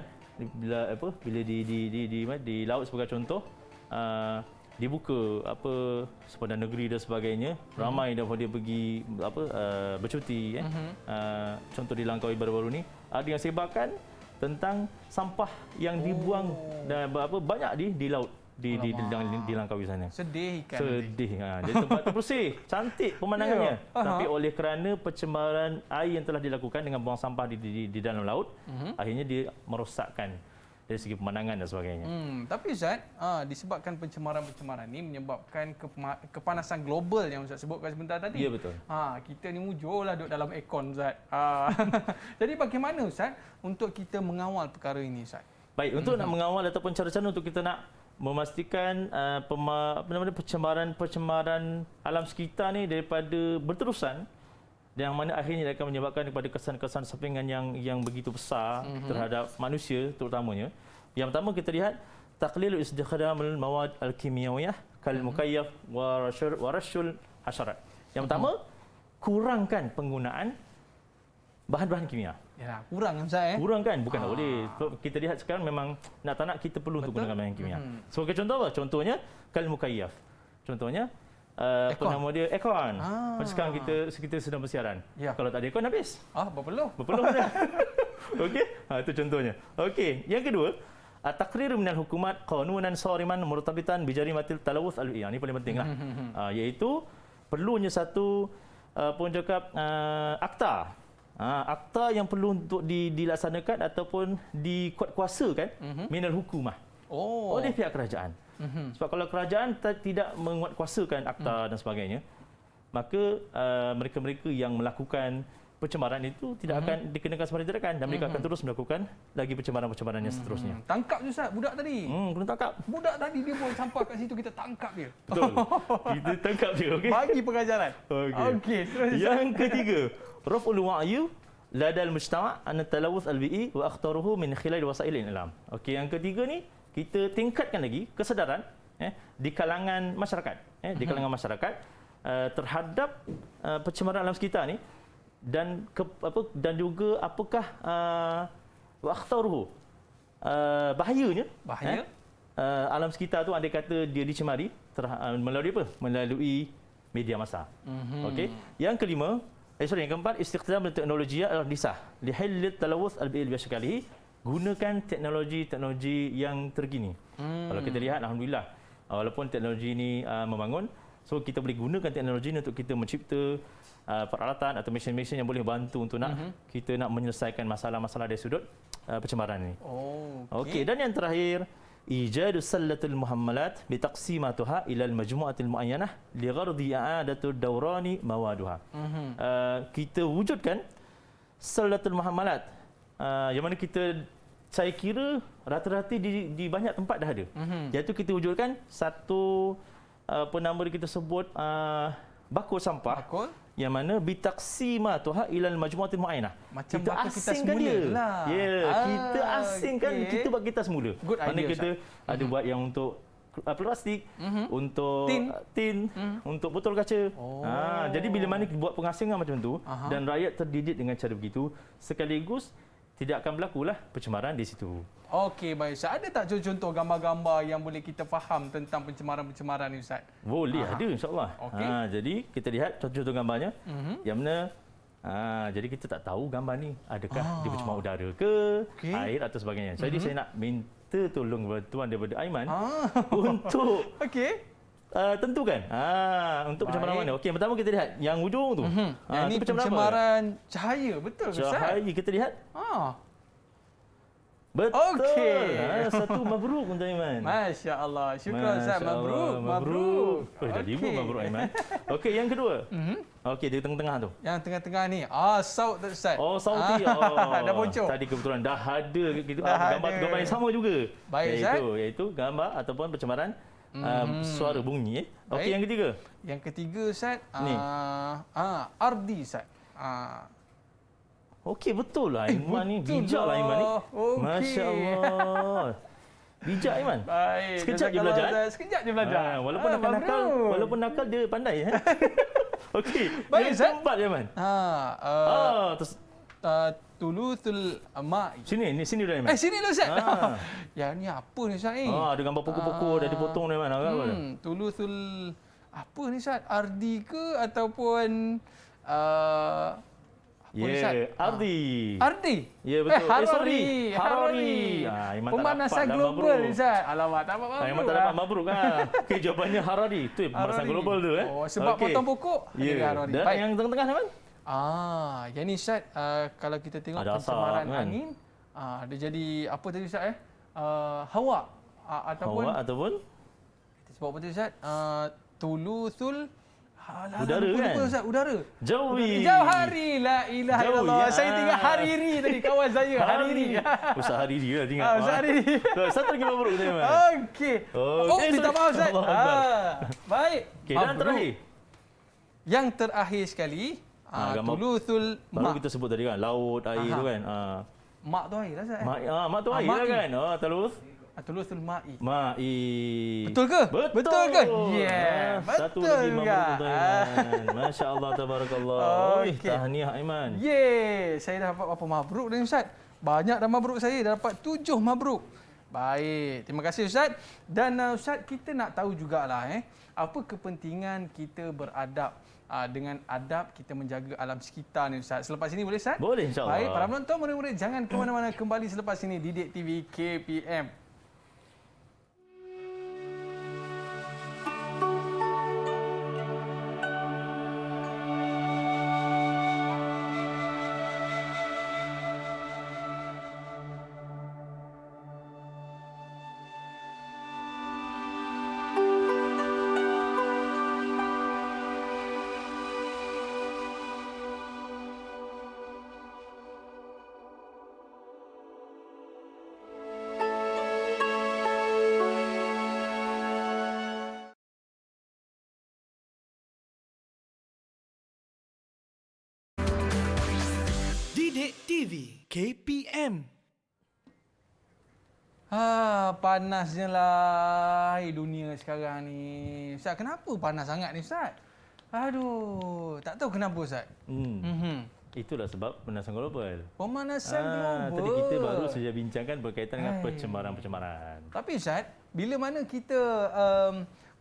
bila di laut sebagai contoh, dibuka sepadan negeri dan sebagainya, ramai daripada dia pergi bercuti. Contoh di Langkawi baru-baru ni ada yang sebabkan tentang sampah yang dibuang dan banyak di laut di Langkawi sana. Sedih kan. Sedih. Jadi tempat tu bersih, cantik pemandangannya. Tapi oleh kerana pencemaran air yang telah dilakukan dengan buang sampah di dalam laut, akhirnya dia merosakkan dari segi pemandangan dan sebagainya. Tapi Ustaz, disebabkan pencemaran-pencemaran ni menyebabkan kepanasan global yang Ustaz sebutkan sebentar tadi. Ya, betul. Kita ni mujurlah duduk dalam aircon Ustaz. Jadi bagaimana Ustaz untuk kita mengawal perkara ini Ustaz? Baik, untuk nak mengawal ataupun cara-cara untuk kita nak memastikan pencemaran alam sekitar ni daripada berterusan, yang mana akhirnya akan menyebabkan kepada kesan-kesan sampingan yang begitu besar terhadap manusia terutamanya. Yang pertama kita lihat taqlil istikhdamul mawad al-kimiyawiyah kal mukayyaf wa rashul hasyarat. Yang pertama, kurangkan penggunaan bahan-bahan kimia. Ya, kurang kan Ustaz Kurang kan? Bukan tak boleh. Kita lihat sekarang memang nak tak nak kita perlu untuk gunakan bahan kimia. Sebagai contoh apa? Contohnya kal mukayyaf. Contohnya apa nama dia? Aircon. Macam sekarang kita sedang bersiaran. Ya. Kalau tak ada aircon habis. Berpeluh. Berpeluh dah. Okey? Itu contohnya. Okey, yang kedua, taqrir minal hukumat qanunan sariman murtabitan bi jarimatil talawuth al-bi'ah. Ini paling pentinglah. Iaitu perlunya satu akta. Akta yang perlu untuk dilaksanakan ataupun dikuatkuasakan minal hukumah oleh pihak kerajaan. Sebab kalau kerajaan tidak menguatkuasakan akta dan sebagainya, maka mereka-mereka yang melakukan pencemaran itu tidak akan dikenakan sebarang tindakan dan mereka akan terus melakukan lagi pencemaran-pencemaran yang seterusnya. Tangkap je Ustaz budak tadi. Kena tangkap. Budak tadi dia buang sampah kat situ, kita tangkap dia. Betul. Kita tangkap dia, okey. Bagi pengajaran. Okey, terus yang ketiga, raf'ul wa'yu ladal mujtama' an talawuth al-bi'i wa akhtaruhu min khilal wasail al-i'lam. Okey, yang ketiga ni kita tingkatkan lagi kesedaran di kalangan masyarakat, terhadap pencemaran alam sekitar ni dan juga apakah wa akhtaruhu bahayanya alam sekitar tu andai kata dia dicemari melalui apa? Melalui media massa. Okey. Yang kelima, yang keempat, istikhdam teknologi al-hadisah li hal talawuth al-bi'il bi syakalihi. Gunakan teknologi yang terkini. Kalau kita lihat, alhamdulillah, walaupun teknologi ini membangun, so kita boleh gunakan teknologi ini untuk kita mencipta peralatan atau mesin-mesin yang boleh bantu untuk kita nak menyelesaikan masalah-masalah dari sudut pencemaran ini. Okey, dan yang terakhir, ijadu sallatul muhammalat bi taqsimatuha ila al-majmu'atil muayyanah li ghardi i'adatu dawrani mawaduha. Kita wujudkan sallatul muhammalat yang mana saya kira rata-rata di banyak tempat dah ada. Iaitu kita wujudkan satu nama kita sebut bakul sampah. Yang mana bitaqsimatuha ila al-majmu'atil muayyanah. Macam kita asingkan dia. Kita asingkan kita bagi kita semula. Mana kita ada buat yang untuk plastik, untuk tin, untuk botol kaca. Jadi bila mana kita buat pengasingan macam tu dan rakyat terdidik dengan cara begitu, sekaligus tidak akan berlakulah pencemaran di situ. Okey, baik Ustaz. Ada tak contoh gambar-gambar yang boleh kita faham tentang pencemaran-pencemaran ni Ustaz? Boleh, ada insya-Allah. Jadi kita lihat contoh-contoh gambarnya. Yang mana jadi kita tak tahu gambar ni adakah dia pencemar udara ke, air atau sebagainya. Jadi saya nak minta tolong bantuan daripada Aiman untuk tentukan untuk pencemaran mana. Okey, yang pertama kita lihat yang ujung tu. Yang ni pencemaran cahaya, betul ke Ustaz? Cahaya kita lihat. Betul. Satu mabruk untuk Aiman. Masya-Allah. Syukran Ustaz. Mabruk. Dah 5 mabruk Aiman. Okey, yang kedua. Okey, di tengah-tengah tu. Yang tengah-tengah ni. Saut tu Ustaz. Sauti. Dah bocor. Tadi kebetulan dah ada gitu gambar yang sama juga. Baik Ustaz. Iaitu gambar ataupun pencemaran suara bunyi. Okey, yang ketiga. Yang ketiga Ustaz, ni. ardi Ustaz. Okey, betul lah Aiman ni. Bijaklah Aiman ni. Masya-Allah. Bijak Aiman. Baik. Sekejap je belajar. Sekejap je belajar. Walaupun nakal dia pandai. Okey. Baik Ustaz. Yang keempat Aiman. Tuluthul ma'i. Sini dah Aiman. Sini dulu Ustaz. Yang ni apa ni Ustaz ni? Ada gambar pokok-pokok dah dipotong Aiman. Tuluthul apa ni Ustaz? Ardi ke ataupun Ardi. Ardi? Ya, betul. Harari. Iman tak Pemanasan dapat lah, global, mabruk. Ustaz. Alamak, tak dapat mabruk. Iman tak dapat mabruk kan. Okey, jawapannya Harari. Itu pemanasan Harari. global tu. Oh, sebab potong pokok. Ya. Harari. Dan Baik. yang tengah-tengah Iman? Yang ni Ustaz, kalau kita tengok Ada asap, pencemaran kan? angin, dia jadi apa tadi Ustaz hawa ataupun Hawa ataupun kita sebut apa tadi Ustaz? Tuluthul udara kan? Lupa Ustaz, udara. Jawi. Jauhari, la ilaha Jawi, illallah. ya. Saya tinggal Hariri tadi, kawan saya. Hariri. Ustaz Hariri lah tinggal. Ustaz Hariri. Satu lagi mabruk kita Iman. Okey. Okey, Minta maaf Ustaz. Allah Akbar. Baik. Okey, dan Mabruk. terakhir. Yang terakhir sekali, gambar- tuluthul Baru mak. kita sebut tadi kan, laut, air tu kan. Mak tu air lah Ustaz. Mak tu air lah ma'i. kan. Terus Tuluthul ma'i. Ma'i. Betul ke? Betul ke? Yeah, Satu betul lagi juga. mabruk untuk Iman. Masya-Allah tabarakallah. Okey. Tahniah Iman. Yeay, saya dah dapat berapa mabruk ni Ustaz? Banyak dah mabruk saya, dah dapat 7 mabruk. Baik, terima kasih Ustaz. Dan Ustaz, kita nak tahu jugalah apa kepentingan kita beradab. Dengan adab kita menjaga alam sekitar ni Ustaz. Selepas ini boleh Ustaz? Boleh insya-Allah. Baik, para penonton murid-murid jangan ke mana-mana, kembali selepas ini di Didik TV KPM. Didik TV KPM. Panasnya lah dunia sekarang ni. Ustaz, kenapa panas sangat ni Ustaz? Aduh, tak tahu kenapa Ustaz. Itulah sebab pemanasan global. Pemanasan global. Tadi kita baru saja bincangkan berkaitan dengan pencemaran-pencemaran. Tapi Ustaz, bila mana kita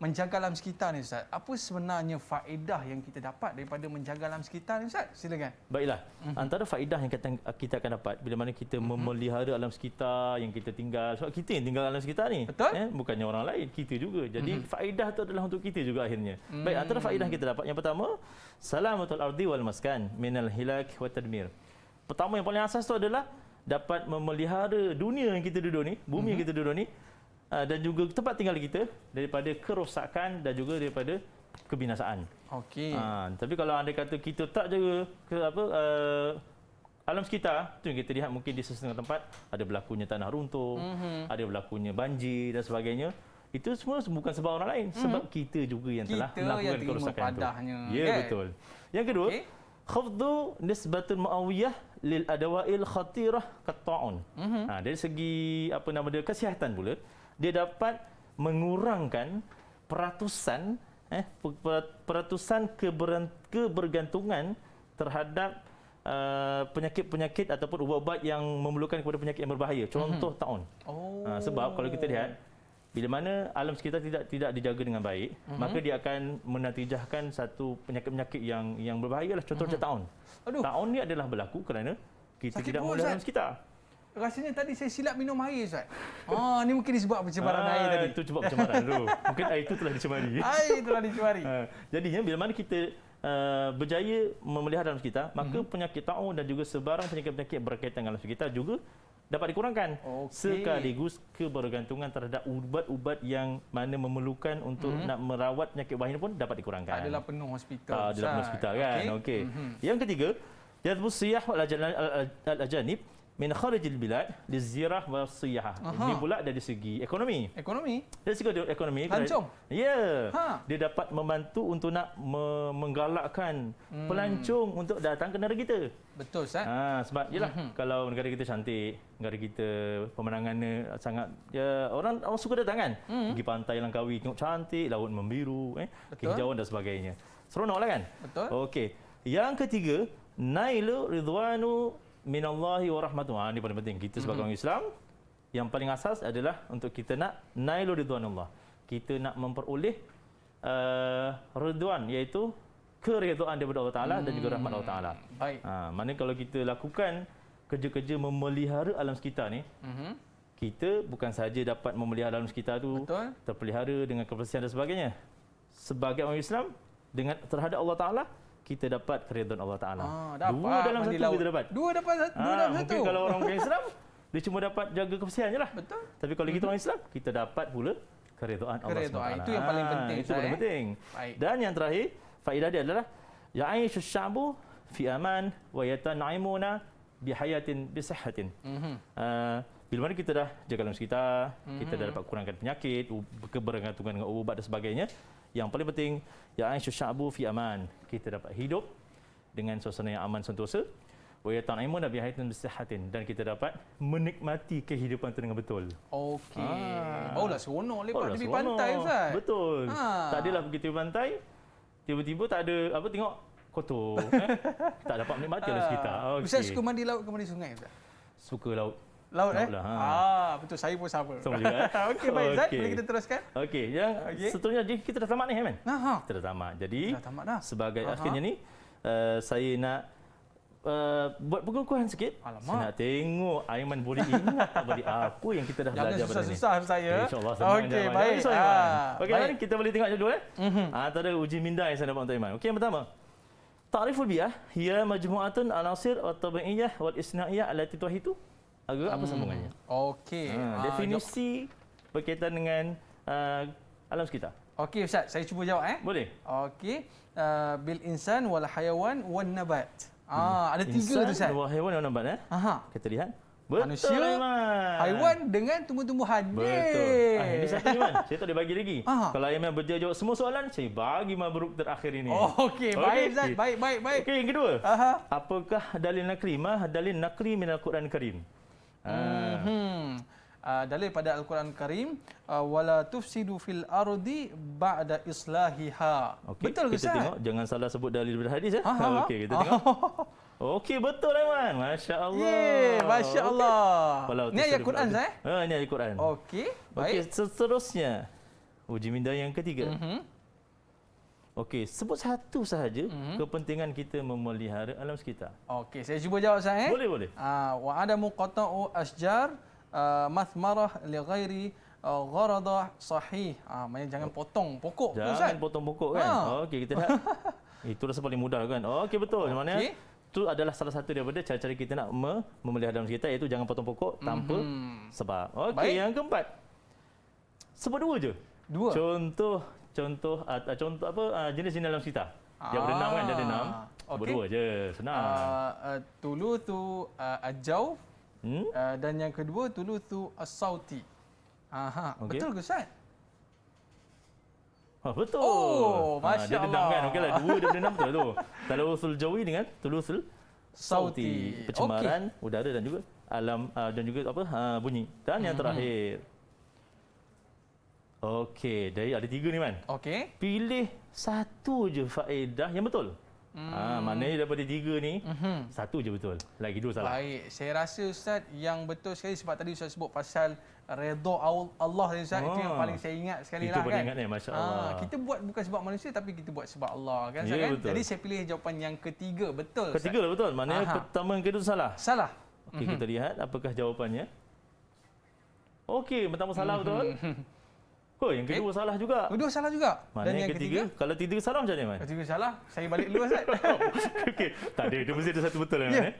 menjaga alam sekitar ni Ustaz, apa sebenarnya faedah yang kita dapat daripada menjaga alam sekitar ni Ustaz? Silakan. Baiklah, antara faedah yang kita akan dapat bila mana kita memelihara alam sekitar yang kita tinggal. Sebab kita yang tinggal alam sekitar ni. Betul. Bukannya orang lain, kita juga. Jadi faedah tu adalah untuk kita juga akhirnya. Baik, antara faedah yang kita dapat. Yang pertama, salamatul ardi wal maskan minal hilak wa tadmir. Pertama yang paling asas tu adalah dapat memelihara dunia yang kita duduk ni, bumi yang kita duduk ni, dan juga tempat tinggal kita daripada kerosakan dan juga daripada kebinasaan. Okey. Tapi kalau anda kata kita tak jaga alam sekitar, tu yang kita lihat mungkin di setengah tempat ada berlakunya tanah runtuh, ada berlakunya banjir dan sebagainya. Itu semua bukan sebab orang lain, sebab kita juga yang telah melakukan kerosakan itu. Ya, kan? betul. Yang kedua, khafdu nisbatul muawiyah lil adawail khatirah kat-ta'un. Dari segi kesihatan pula, dia dapat mengurangkan peratusan kebergantungan terhadap penyakit-penyakit ataupun ubat-ubat yang memerlukan kepada penyakit yang berbahaya. Contoh taun. Sebab kalau kita lihat, bila mana alam sekitar tidak dijaga dengan baik, maka dia akan menatijahkan satu penyakit-penyakit yang berbahaya lah. Contoh macam taun. Taun ni adalah berlaku kerana kita Sakit tidak perut, melihara Ustaz. alam sekitar. Rasanya tadi saya silap minum air Ustaz. Ni mungkin disebab pencemaran air tadi. Itu sebab pencemaran tu. Mungkin air itu telah dicemari. Air telah dicemari. Jadinya bila mana kita berjaya memelihara alam sekitar, maka penyakit taun dan juga sebarang penyakit-penyakit berkaitan dengan alam sekitar juga dapat dikurangkan. Sekaligus kebergantungan terhadap ubat-ubat yang mana memerlukan untuk nak merawat penyakit bahaya pun dapat dikurangkan. Adalah penuh hospital. Adalah penuh hospital kan. Okey. Yang ketiga, jadbus siyah wal ajanib min kharijil bilad lizirah wa siyah. Ini pula dari segi ekonomi. Dari segi ekonomi. Lancung. Ya. Dia dapat membantu untuk nak menggalakkan pelancong untuk datang ke negara kita. Betul Ustaz. Sebab yalah kalau negara kita cantik, negara kita pemandangannya sangat orang suka datang kan. Pergi pantai Langkawi tengok cantik, laut membiru, kehijauan dan sebagainya. Seronoklah kan? Betul. Okey. Yang ketiga, nailu ridwanu minallahi wa rahmatuh. Ini paling penting. Kita sebagai orang Islam, yang paling asas adalah untuk kita nak nailu ridwanullah. Kita nak memperoleh ridwan, iaitu keredaan daripada Allah Taala dan juga rahmat Allah Taala. Baik. Mana kalau kita lakukan kerja-kerja memelihara alam sekitar ni, kita bukan sahaja dapat memelihara alam sekitar tu Betul. terpelihara dengan kebersihan dan sebagainya. Sebagai orang Islam dengan terhadap Allah Taala, kita dapat keredaan Allah Taala. Dapat. Dua dalam mandi satu laut. kita dapat. Dua dalam satu. Mungkin kalau orang bukan Islam, dia cuma dapat jaga kebersihan je lah. Betul. Tapi kalau kita orang Islam, kita dapat pula keredaan Allah SWT. Itu yang paling penting. Itu paling penting. Baik. Dan yang terakhir, faedah dia adalah ya'ishu sya'bu fi aman wa yatan'imuna bihayatin bisihhatin. Bila mana kita dah jaga alam sekitar, kita dah dapat kurangkan penyakit, kebergantungan dengan ubat dan sebagainya. Yang paling penting, ya'ishu sya'bu fi aman. Kita dapat hidup dengan suasana yang aman sentosa. Wa yatan'imuna bihayatin bisihhatin, dan kita dapat menikmati kehidupan itu dengan betul. Okey. Barulah seronok lepak tepi seronok. pantai, Ustaz. Betul. Tak adalah pergi tepi pantai, tiba-tiba tak ada tengok kotor. Tak dapat menikmati alam sekitar. Okay. Ustaz suka mandi laut ke mandi sungai, Ustaz? Suka laut. Laut lah, betul, saya pun sama. Sama juga. Okey, baik Ustaz, boleh kita teruskan? Okey, yang seterusnya kita dah tamat ni, Man. Nah, Kita dah tamat. Jadi dah tamat dah. sebagai akhirnya ni, saya nak buat pengukuhan sikit. Alamak. Saya nak tengok Aiman boleh ingat tak balik apa yang kita dah Jangan belajar pada ni. susah-susah saya. InsyaAllah senang. Okey, baik. Okey, mari kita boleh tengok dulu. Antara uji minda yang saya dapat untuk Aiman. Okey, yang pertama. Ta'riful bi'ah hiya majmu'atun anasir wa tabi'iyyah wal isna'iyah allati tuhitu. Agak apa sambungannya? Okey. Definisi berkaitan dengan alam sekitar. Okey Ustaz, saya cuba jawab Boleh? Okey. Bil insan wal hayawan wan nabat. Ada tiga tu Ustaz. Insan, haiwan dan nabat Kita lihat. Betul, Manusia, Aiman. haiwan dengan tumbuh-tumbuhan. Betul. Ini satu Aiman. Saya tak boleh bagi lagi. Aha. Kalau Aiman berjawab semua soalan, saya bagi mabruk terakhir ini. Okey, baik Ustaz. Baik. Okey, yang kedua. Apakah dalil nakli? Dalil nakli min Al-Quran Karim. Dalil pada Al-Quran Karim, wala tufsidu fil ardi ba'da islahiha. Okay, Betul ke kita Ustaz? tengok, jangan salah sebut dalil daripada hadis. Okey, kita tengok. Okey, betul Aiman. Masya-Allah. Masya-Allah. Okay. Ni ayat Quran Ustaz? Ini ayat Quran. Okey, baik. Okey, seterusnya. Uji minda yang ketiga. Okey, sebut satu sahaja kepentingan kita memelihara alam sekitar. Okey, saya cuba jawab Ustaz. Boleh. Wa adamu qata'u asjar mathmarah li ghairi gharada sahih. Maknanya jangan potong pokok tu Ustaz. Jangan potong pokok kan. Okey, kita lihat. Itu rasa paling mudah kan. Okey, betul. Mana? Itu adalah salah satu daripada cara-cara kita nak memelihara alam sekitar, iaitu jangan potong pokok tanpa sebab. Okey, yang keempat. Sebut dua je. Dua. Contoh apa jenis-jenis alam sekitar. Dia berenam kan, dia ada 6. Sebut dua je, senang. Tuluthu ajau. Dan yang kedua tuluthu as-sauti. Okey. Betul ke Ustaz? Betul. Masya dia Allah. dendam kan. Okeylah, dua dia dendam betul tu. Tulusul jawi dengan tulusul sauti. Pencemaran udara dan juga alam dan juga bunyi. Dan yang terakhir. Okey, dari ada 3 ni Man. Okey. Pilih satu je faedah yang betul. Maknanya daripada 3 ni, satu je betul. Lagi 2 salah. Baik, saya rasa Ustaz yang betul sekali sebab tadi Ustaz sebut pasal redha Allah tadi Ustaz. Itu yang paling saya ingat sekali itu lah paling kan. ingat ni, masya-Allah. Kita buat bukan sebab manusia tapi kita buat sebab Allah kan Ya, Ustaz kan. betul. Jadi saya pilih jawapan yang ketiga betul Ustaz. Ketiga lah betul. Maknanya pertama dan kedua salah. Salah. Okey, kita lihat apakah jawapannya. Okey, pertama salah betul. Yang kedua salah juga. Kedua salah juga. Mana Dan yang ketiga? Kalau 3 salah macam mana, Man? Ketiga salah. Saya balik dulu Ustaz. Okey, tak ada. Dia mesti ada satu betul, Man. Ya.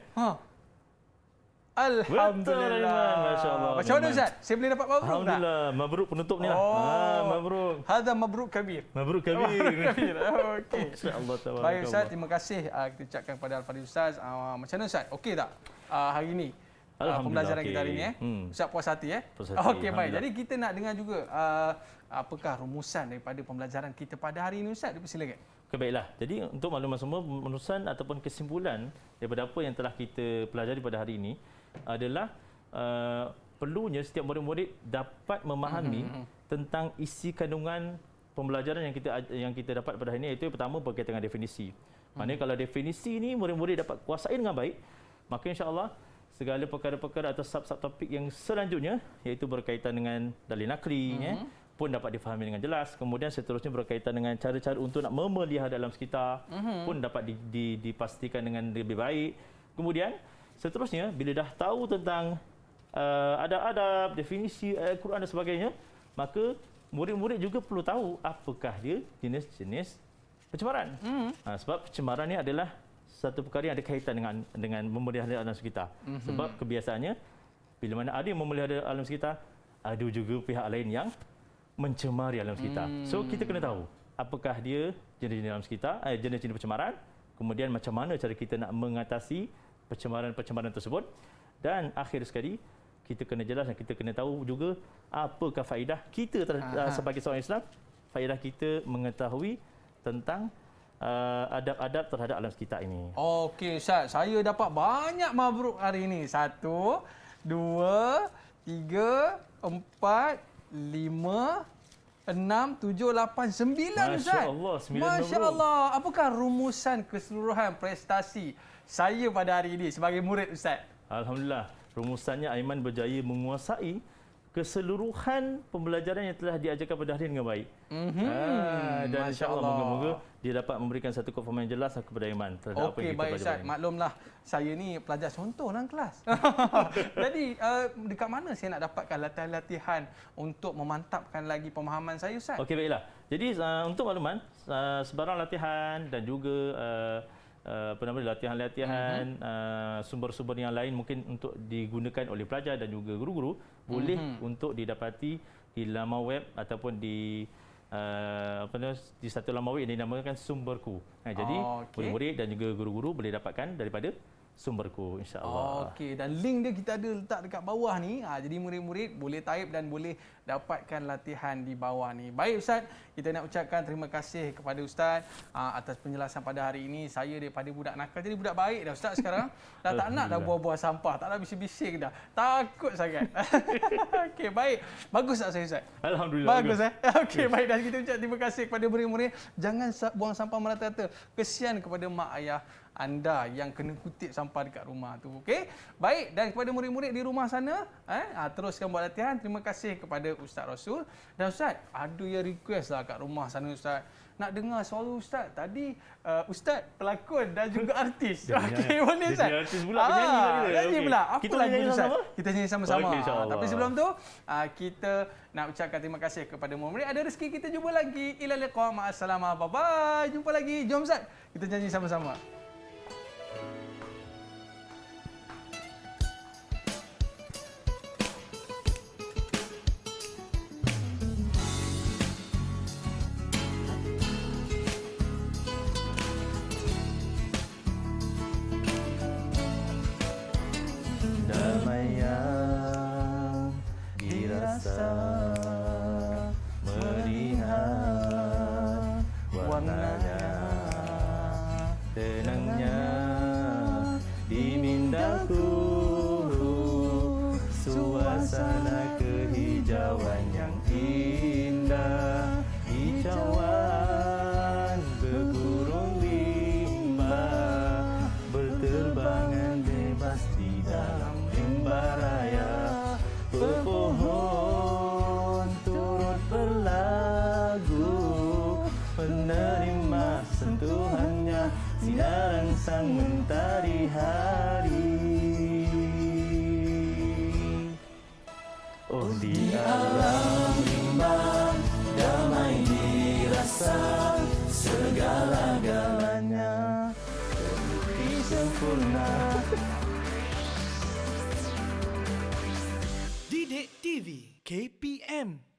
Alhamdulillah. Betul, masya-Allah. Macam mana Ustaz? Saya boleh dapat mabruk tak? Alhamdulillah. Mabruk penutup ni lah. Mabruk. Hadza mabruk kabir. Mabruk kabir. Okey. Masya-Allah. Baik Ustaz, terima kasih kita ucapkan kepada Al-Fadhil Ustaz. Macam mana Ustaz? Okey tak hari ini? Pembelajaran kita hari ini Ustaz puas hati Puas hati. Okey, baik. Jadi kita nak dengar juga apakah rumusan daripada pembelajaran kita pada hari ini Ustaz? Silakan. Okay, baiklah. Jadi untuk makluman semua, rumusan ataupun kesimpulan daripada apa yang telah kita pelajari pada hari ini adalah perlunya setiap murid-murid dapat memahami tentang isi kandungan pembelajaran yang kita dapat pada hari ini, iaitu pertama berkaitan dengan definisi. Maknanya kalau definisi ini murid-murid dapat kuasai dengan baik, maka insya-Allah segala perkara-perkara atau sub-sub topik yang selanjutnya, iaitu berkaitan dengan dalil nakli, pun dapat difahami dengan jelas. Kemudian seterusnya berkaitan dengan cara-cara untuk nak memelihara alam sekitar pun dapat dipastikan dengan lebih baik. Kemudian seterusnya bila dah tahu tentang adab-adab, definisi Al-Quran dan sebagainya, maka murid-murid juga perlu tahu apakah dia jenis-jenis pencemaran. Sebab pencemaran ni adalah satu perkara yang ada kaitan dengan memelihara alam sekitar. Sebab kebiasaannya bila mana ada yang memelihara alam sekitar, ada juga pihak lain yang mencemari alam sekitar. So kita kena tahu apakah dia jenis-jenis alam sekitar, jenis-jenis pencemaran, kemudian macam mana cara kita nak mengatasi pencemaran-pencemaran tersebut, dan akhir sekali kita kena jelas dan kita kena tahu juga apakah faedah kita sebagai seorang Islam, faedah kita mengetahui tentang adab-adab terhadap alam sekitar ini. Okey Ustaz, saya dapat banyak mabruk hari ini. 1, 2, 3, 4, 5, 6, 7, 8, 9 Ustaz. Masya Allah, 9 Masya mabruk. Allah. Apakah rumusan keseluruhan prestasi saya pada hari ini sebagai murid Ustaz? Alhamdulillah, rumusannya Aiman berjaya menguasai keseluruhan pembelajaran yang telah diajarkan pada hari ini dengan baik. Dan Masya insya-Allah Allah. moga-moga dia dapat memberikan satu kefahaman yang jelas kepada Aiman terhadap apa Okey, yang kita baik belajar. Ustaz. Maklumlah, saya ni pelajar contoh dalam kelas. Jadi, dekat mana saya nak dapatkan latihan-latihan untuk memantapkan lagi pemahaman saya Ustaz? Okey, baiklah. Jadi untuk makluman, sebarang latihan dan juga latihan-latihan sumber-sumber yang lain mungkin untuk digunakan oleh pelajar dan juga guru-guru boleh untuk didapati di laman web ataupun di di satu laman web yang dinamakan Sumberku. Jadi murid-murid dan juga guru-guru boleh dapatkan daripada Sumberku, insya-Allah. Okey, dan link dia kita ada letak dekat bawah ni. Jadi murid-murid boleh type dan boleh dapatkan latihan di bawah ni. Baik Ustaz, kita nak ucapkan terima kasih kepada Ustaz atas penjelasan pada hari ini. Saya daripada budak nakal jadi budak baik dah Ustaz sekarang. Dah tak nak dah buang-buang sampah, tak nak bising-bising dah. Takut sangat. Okey, baik. Bagus tak saya Ustaz? Alhamdulillah. Bagus Okey, baik, dan kita ucap terima kasih kepada murid-murid. Jangan buang sampah merata-rata. Kesian kepada mak ayah anda yang kena kutip sampah dekat rumah tu. Okey? Baik, dan kepada murid-murid di rumah sana, teruskan buat latihan. Terima kasih kepada Ustaz Rasul. Dan Ustaz, ada yang request lah kat rumah sana Ustaz. Nak dengar suara Ustaz. Tadi Ustaz pelakon dan juga artis. Okey, boleh Ustaz? Jadi artis pula, penyanyi lagi. Nyanyi pula. Apa Kita lagu nyanyi Ustaz? sama-sama? Kita nyanyi sama-sama. Okey, insya-Allah. Tapi sebelum tu, kita nak ucapkan terima kasih kepada murid-murid. Ada rezeki kita jumpa lagi. Ila liqa, ma'assalamah. Bye-bye. Jumpa lagi. Jom Ustaz, kita nyanyi sama-sama. Damai yang dirasa, melihat warnanya, tenangnya di mindaku, suasana kehijauan yang indah, hijauan berburung rimba, berterbangan bebas di dalam rimba raya, pepohon turut berlagu, penerima sentuhannya sinaran sang mentari hari. Oh, di alam rimba damai dirasa, segala-galanya terbukti sempurna. Didik TV KPM